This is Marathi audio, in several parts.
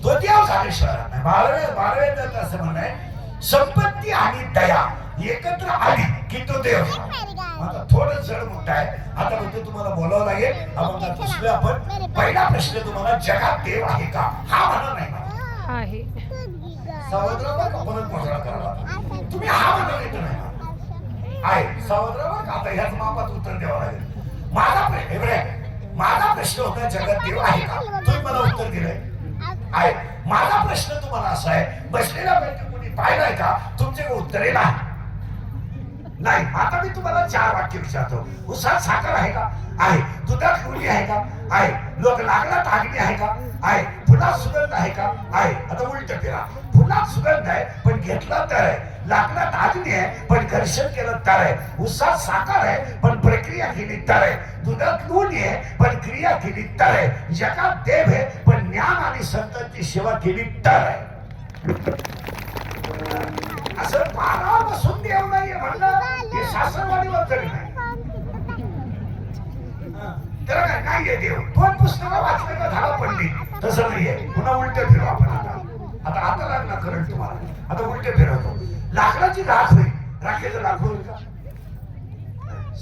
तो देव झाल्याशिवाय नाही. बारावे असं म्हणणं आहे, संपत्ती आणि दया एकत्र आली की तो देव झाला. आता थोडं जड मोठं आहे. आता म्हणतो तुम्हाला बोलावं लागेल. आपण पहिला प्रश्न तुम्हाला, जगात देव आहे का? हा म्हणा नाही म्हणा आहे. सावधरावर का परत मोठा करावा? तुम्ही हा म्हणा येत नाही आहे सावधरावर का? आता ह्याच मापात उत्तर द्यावं लागेल. माझा प्रश्न होता, जगात देव आहे का? तुम्ही मला उत्तर दिलंय आहे. माझा प्रश्न तुम्हाला असा आहे, बसलेला पैकी कोणी पाहिलाय का? तुमचे उत्तर आहे नाही. आता मी तुम्हाला 4 वाक्य विचारतो. उसात साखर आहे का? आहे. दुधात लोणी आहे का? आहे. लोक लाकडात अग्नी आहे का? आहे. फुलात सुगंध आहे का? आहे. आता उलट फिरा. फुलात सुगंध आहे पण घेतला तर आहे. लाकडात अग्नी आहे पण घर्षण केलं तर आहे. उसात साखर आहे पण प्रक्रिया केली तर आहे. दुधात लोणी आहे पण क्रिया केली तर आहे. जगात देव आहे पण ज्ञान आणि संतांची सेवा केली तर आहे. असं पानावर बसून देव नाहीये म्हणलं हे शास्त्रवादीवर तरी नाही. त्याला काय नाहीये देव. 2 पुस्तकं वाचले का धाडा पडली, तसं नाहीये. पुन्हा उलट फिरवा आपण. आता आता लागला करंट तुम्हाला. आता उलट फिरवतो. लाकडाची राख होईल, राखेचं लाकूड होईल का?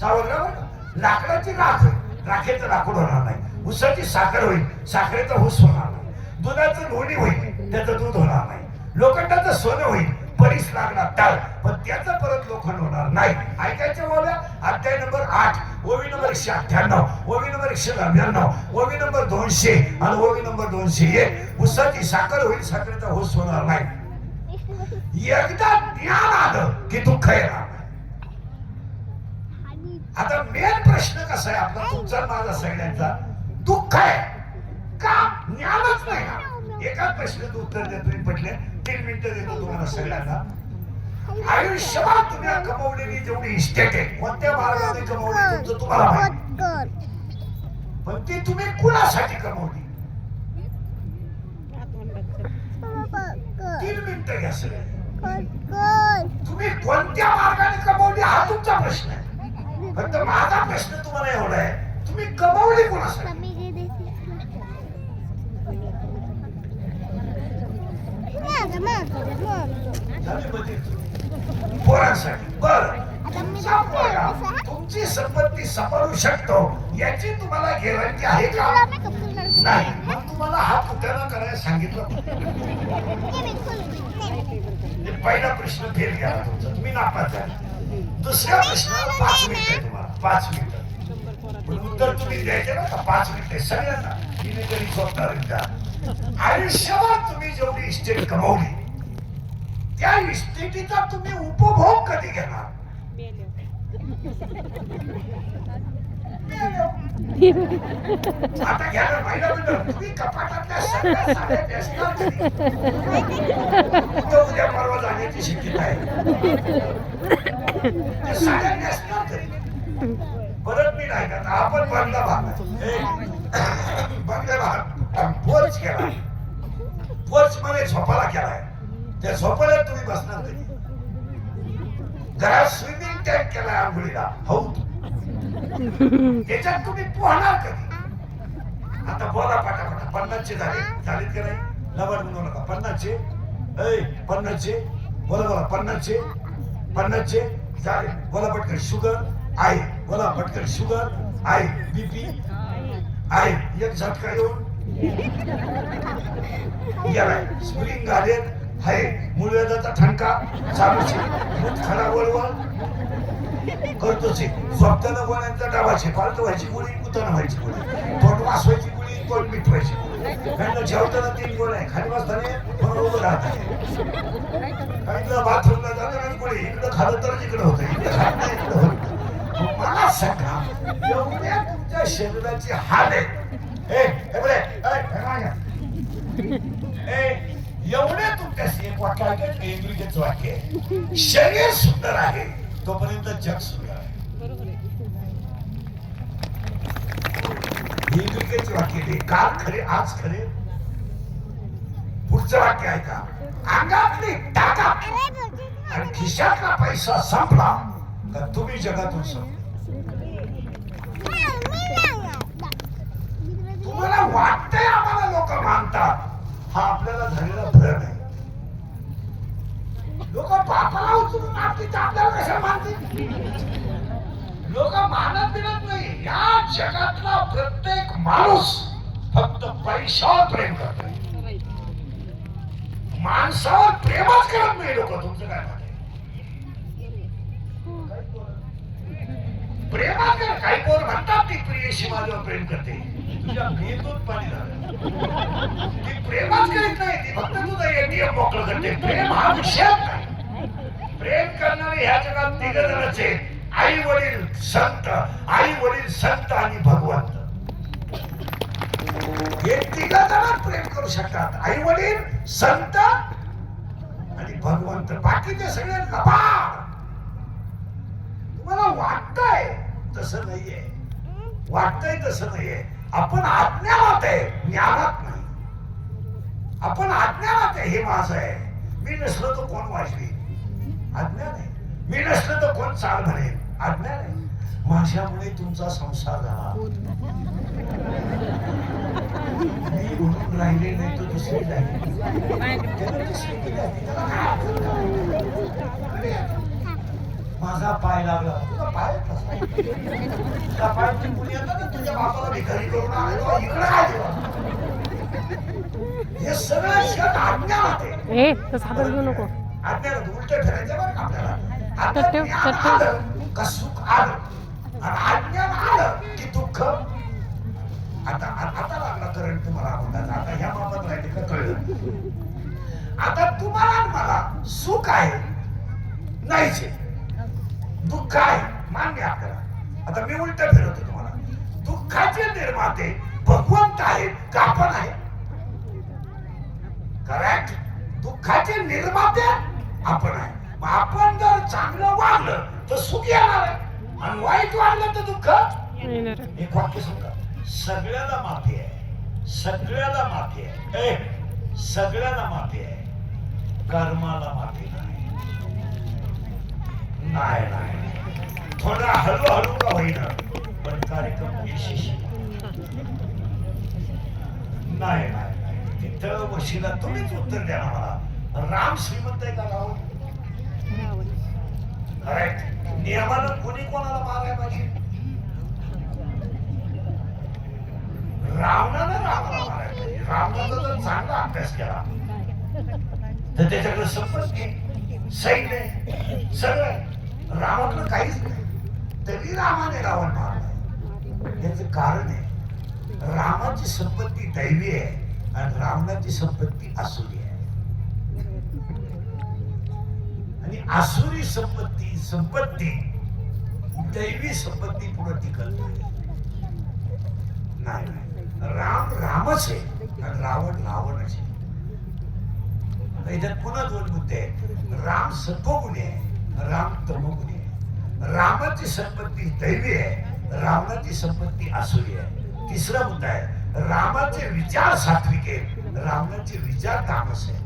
सावधरावर लाकडाची राख होईल, राखेचं लाकूड होणार नाही. उसाची साखर होईल, साखरेचा ऊस होणार नाही. दुधाचं लोणी होईल, त्याचं दूध होणार नाही. लोखंडाचं सोनं होईल, परीस लागणार टाळ, पण त्याचं परत लोखंड होणार नाही. ऐकायचं बोला. अध्याय नंबर 8, ओवी नंबर 198, ओवी नंबर 199, ओवी नंबर 200 आणि ओवी नंबर 201. उसाची साखर होईल, साखरेचा ऊस होणार नाही. एकदा ज्ञान आलं की दुःख येणार. आता मेन प्रश्न कसा आहे आपला, तुमचा माझा सगळ्यांचा? दुःख आहे का? ज्ञानच नाही ना. एका प्रश्नाचं उत्तर देतो पटले. 3 मिनिटं देतो तुम्हाला सगळ्यांना. आयुष्यभर तुम्ही कमवलेली जेवढी इस्टेट आहे, कोणत्या मार्गाने कमवली तुमचं तुम्हाला माहिती, पण ती तुम्ही कुणासाठी कमवली? 3 मिनिटं घ्या सगळे. तुम्ही कोणत्या मार्गाने कमवली हा तुमचा प्रश्न आहे. फक्त माझा प्रश्न तुम्हाला एवढा आहे, तुम्ही कमवली कोणासाठी? पोरांसाठी. बरं, तुमचा पोरगा तुमची संपत्ती सांभाळू शकतो याची तुम्हाला गॅरंटी आहे का? नाही. मग तुम्हाला हा कुठला करायला सांगितलं? पहिला प्रश्न फेल गेला तुमचा, तुम्ही नापास झाला. दुसऱ्या प्रश्नाला 5 मिनिट आहे तुम्हाला. 5 मिनिट उत्तर तुम्ही द्यायचे ना का? 5 मिनिट सगळ्यांना. तिने तरी स्वतः आयुष्यभर तुम्ही जेवढी इस्टेट कमवली त्या इस्टेटीचा तुम्ही उपभोग कधी घेणार? आता घ्या ना महिला मंडळ. तुम्ही कपाटातल्या सगळ्या साड्या नेसणार कधी? उद्या परवा जाण्याची शक्यता आहे. साड्या नेसणार कधी? परत मी नाही का आपण बंगला भाग पोर्च केला. पोर्च मध्ये झोपाला केलाय. त्या झोपाला तुम्ही बसणार कधी? घरात स्विमिंग टँक केलाय आंघोळीला, हौद, त्याच्यात तुम्ही पोहणार कधी? आता बोला पाटापाटा. 50चे झालेत का नाही? लबाड म्हणू नका. 50चे 50चे बोला बोला. 50चे झाले. बोला पटकन. शुगर आहे. बोला पटकन. शुगर आहे. बीपी आहे. एक झटका येऊन गेलाय. स्प्रिंग घालेल आहे. मुळव्याधाचा ठणका चालूचे. मूत खडा वळवळ करतोच. स्वप्ताना गोळ्यांचा डावाचे. पालत व्हायची गोळी, कुताना व्हायची गोळी, तोंड वासवायची गोळी, तोंड मिटवायची गोळी. कारण जेवताना 3 गोळ्या आहे. खाली बसताना म्हणून उभं राहतात. काही बाथरूमला जाताना गोळी इकडं खालं तर इकडं होतं, इकडं खात नाही इकडं होतं. मला सांगा, एवढ्या तुमच्या शरीराची हाल आहे. एवढे तुमच्याशी एक वाक्य आहे, इंग्रजीचं वाक्य आहे, शरीर सुंदर आहे तोपर्यंत जग सुंदर आहे. इंग्रजीचे वाक्य ते काल खरे आज खरे. पुढचं वाक्य आहे का? अंगातली ताकद आणि खिशातला पैसा संपला तर तुम्ही जगातून संपला. तुम्हाला वाटतंय आम्हाला लोक मानतात, हा आपल्याला बापाला उचलून आपली आपल्याला कशा मानते? लोक मानत बिनत नाही. या जगातला प्रत्येक माणूस फक्त पैशावर प्रेम करतोय. माणसावर प्रेमच करत नाही लोक. तुमचं काय मत आहे? प्रेमात कर. काही पोर म्हणतात ती प्रियशी माझ्यावर प्रेम करते. तुझ्या मेंदूत पाणी झालं. ती प्रेमच करीत नाही. ती फक्त तुझं एटीएम मोकळं करते. प्रेम हा विषयच नाही. प्रेम करणारे ह्या जगात तिघ जणच आहेत. आई वडील संत आणि भगवंत. हे तिघ जण प्रेम करू शकतात. आई वडील, संत आणि भगवंत. बाकीचे सगळे लबाड. तुम्हाला वाटतंय तसं नाहीये. वाटतंय तसं नाहीये. आपण अज्ञानात आहे, ज्ञानात नाही. आपण अज्ञानात आहे. हे माझं आहे. मी नसलो तर कोण वाजवी? अज्ञान आहे. मी नसलो तर कोण चाल म्हणेल? अज्ञान आहे. माझ्यामुळे तुमचा संसार झाला. मी म्हणून राहिले नाही तर दुसरी राहिली. माझा पाय लागला. तुझा पाय कसा? त्या पायाची मुली येतात ना, तुझ्या बापाला भिकारी करून आले इकडे काय देवा? हे सगळं जग अज्ञानात आहे. नको अज्ञानात उलट फिरायचं बरं का आपल्याला. आता ज्ञान आलं का सुख आलं, आणि अज्ञान आलं की दुःख. आता लागला करंट तुम्हाला म्हणतात. आता ह्या बाबत राहिले का कळलं? आता तुम्हाला मला सुख आहे नाहीच, दुःख आहे मान्य आपल्याला. आता मी उलट फिरवतो तुम्हाला. दुःखाचे निर्माते भगवंत आहेत का आपण आहे? करेक्ट. दुःखाचे निर्माते आपण आहे. मग आपण जर चांगलं वागलं तर सुख येणार आहे, आणि वाईट वागलं तर दुःख. एक वाक्य सांगा. सगळ्याला माफी आहे. सगळ्याला माफी आहे. सगळ्याला माफी आहे. कर्माला माफी नाही. नाही. थोडा हळूहळू का होईना पण कार्यक्रम यशस्वी. नाही. तिथं वशिला तुम्हीच उत्तर द्या ना मला. राम श्रीमंत आहे का रावण? करेक्ट. नियमानं कोणी कोणाला मारायला पाहिजे? रावणानं रामाला मारायला पाहिजे. रावणाचा जर चांगला अभ्यास केला तर त्याच्याकडे संपत्ती, सैन्य, सगळं. रामाकडे काहीच नाही, तरी रामाने रावण मारला. याचं कारण आहे, रामाची संपत्ती दैवी आहे आणि रावणाची संपत्ती आसुरी आहे. आणि आसुरी संपत्ती दैवी संपत्ती पुढे टिकत नाही. राम रामच आहे आणि रावण रावणच आहे. याच्यात पुन्हा दोन मुद्दे आहेत. राम सत्वगुणी आहे, राम तमोगुणी आहे. रामाची संपत्ती दैवी आहे, रावणाची संपत्ती आसुरी आहे. तिसरा मुद्दा आहे, रामाचे विचार सात्विक आहेत, रावणाचे विचार तामस आहेत.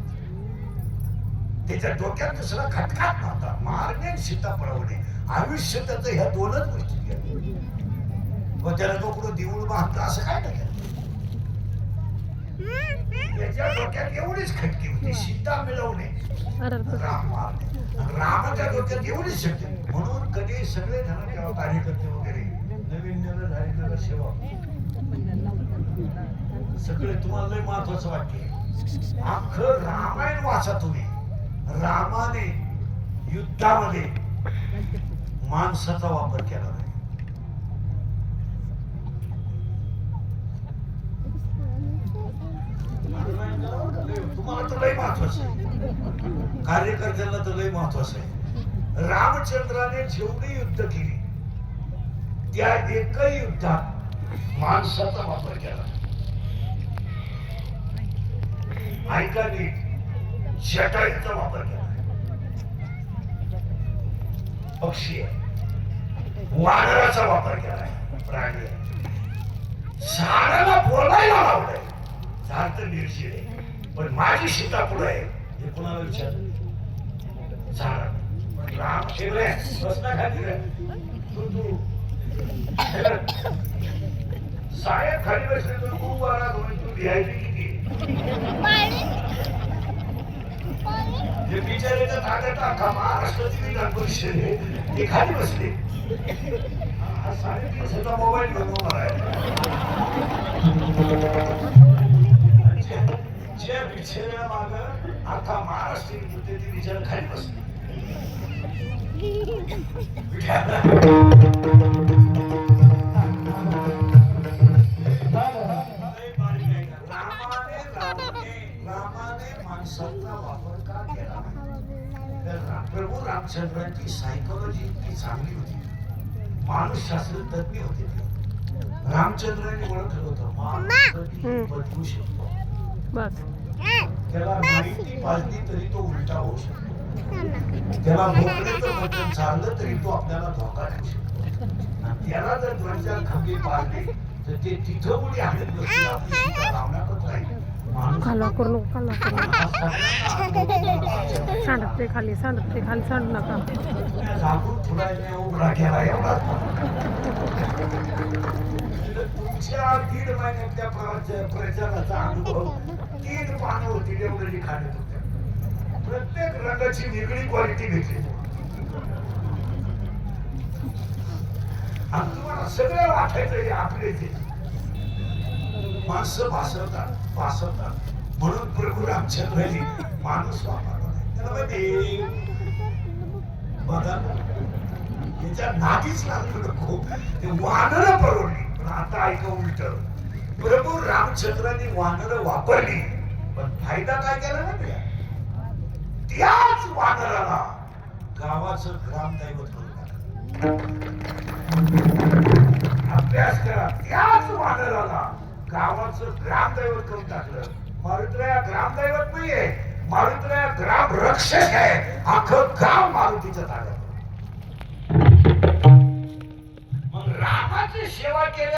त्याच्या डोक्यात दुसरा खटकात नव्हता. मारणे सीता पळवणे. आयुष्य त्याचं ह्या दोनच गोष्टी गेल्या. त्याला तो कुठं देऊळ बांधला असं काय नाही. त्याच्या डोक्यात एवढीच खटकी होती, सीता मिळवणे, राम मारणे. रामाच्या डोक्यात एवढीच शक्ती. म्हणून कधी सगळे जण जेव्हा कार्यकर्ते वगैरे नवीन झालेलं सेवा सगळे तुम्हाला लय महत्वाचं वाटते. अख्खं रामायण वाचा तुम्ही. रामाने युद्धामध्ये माणसाचा वापर केला नाही. तुम्हाला तर लय महत्वाचं आहे, कार्यकर्त्यांना तर लय महत्वाचं आहे. रामचंद्राने जेवढी युद्ध केली त्या एकही युद्धात माणसाचा वापर केला. ऐका नीट, जटायूचा वापर केला. पक्षी आहे, वानराचा वापर केलाय, प्राणी आहे. झाडाला बोलायला लावलंय. झाड तर निर्जीव आहे, पण माझी सीता पुढे आहे हे कोणाला विचार? झाड. राम ठेवले बसला खाली रे तू साहेब खाली बसले तर खूप वारा दोन तू व्हीआयपी किती बिचाऱ्याच्या ताब्यात अख्खा महाराष्ट्राची विधान परिषद आहे ती खाली बसली. हा 350चा मोबाईल बनवणार आहे. ज्या बिचाऱ्या माग अख्खा महाराष्ट्र होते ती बिचारा खाली बसली. रामाने माणसाचा वापर का केला? प्रभू रामचंद्रांची सायकोलॉजी इतकी चांगली होती, मानसशास्त्र तज्ञ होते. रामचंद्रांनी ओळखलं होतं माणूस कधी बदलू शकतो. त्याला नाही पाजली तरी तो उलटा होऊ शकतो. त्याला मोकळेचं बटन चाललं तरी तो आपल्याला धोका देऊ शकतो. आणि त्याला जर 2-4 खंबे पाजले तर ते तिथं उडी आणत बसली आपली सीता लावण्यातच राहील. खाला करू नको, खाला करू सांडते खाली, सांडते खाली, सांडू नका. झाकून फुलायने उघडा केला एवढा. तुमच्या 1.5 महिन्यातल्या प्रचाराचा अनुभव 3 पानं होती एवढं लिखाणत होत्या. प्रत्येक रंगाची वेगळी क्वालिटी घेतली. आणि तुम्हाला सगळं वाटायचं आपले ते माणसं भासवतात म्हणून प्रभू रामचंद्रांनी माणूस वापरला नाही. त्याला माहिती बघा याच्या नादीच लागलं नको. ते वानर परवडली. पण आता ऐका उलट, प्रभू रामचंद्रांनी वानर वापरली पण फायदा काय केला ना त्याच वानराला गावाचं ग्रामदैवत करून टाकलं. अभ्यास करा. त्याच वानराला गावाचं ग्रामदैवत करून टाकलं. मारुतीराया ग्रामदैवत नाहीये, मारुतीराया ग्राम रक्षक आहे. अख्खं गाव मारुतीच्या ताब्यात. मग रामाची सेवा केली.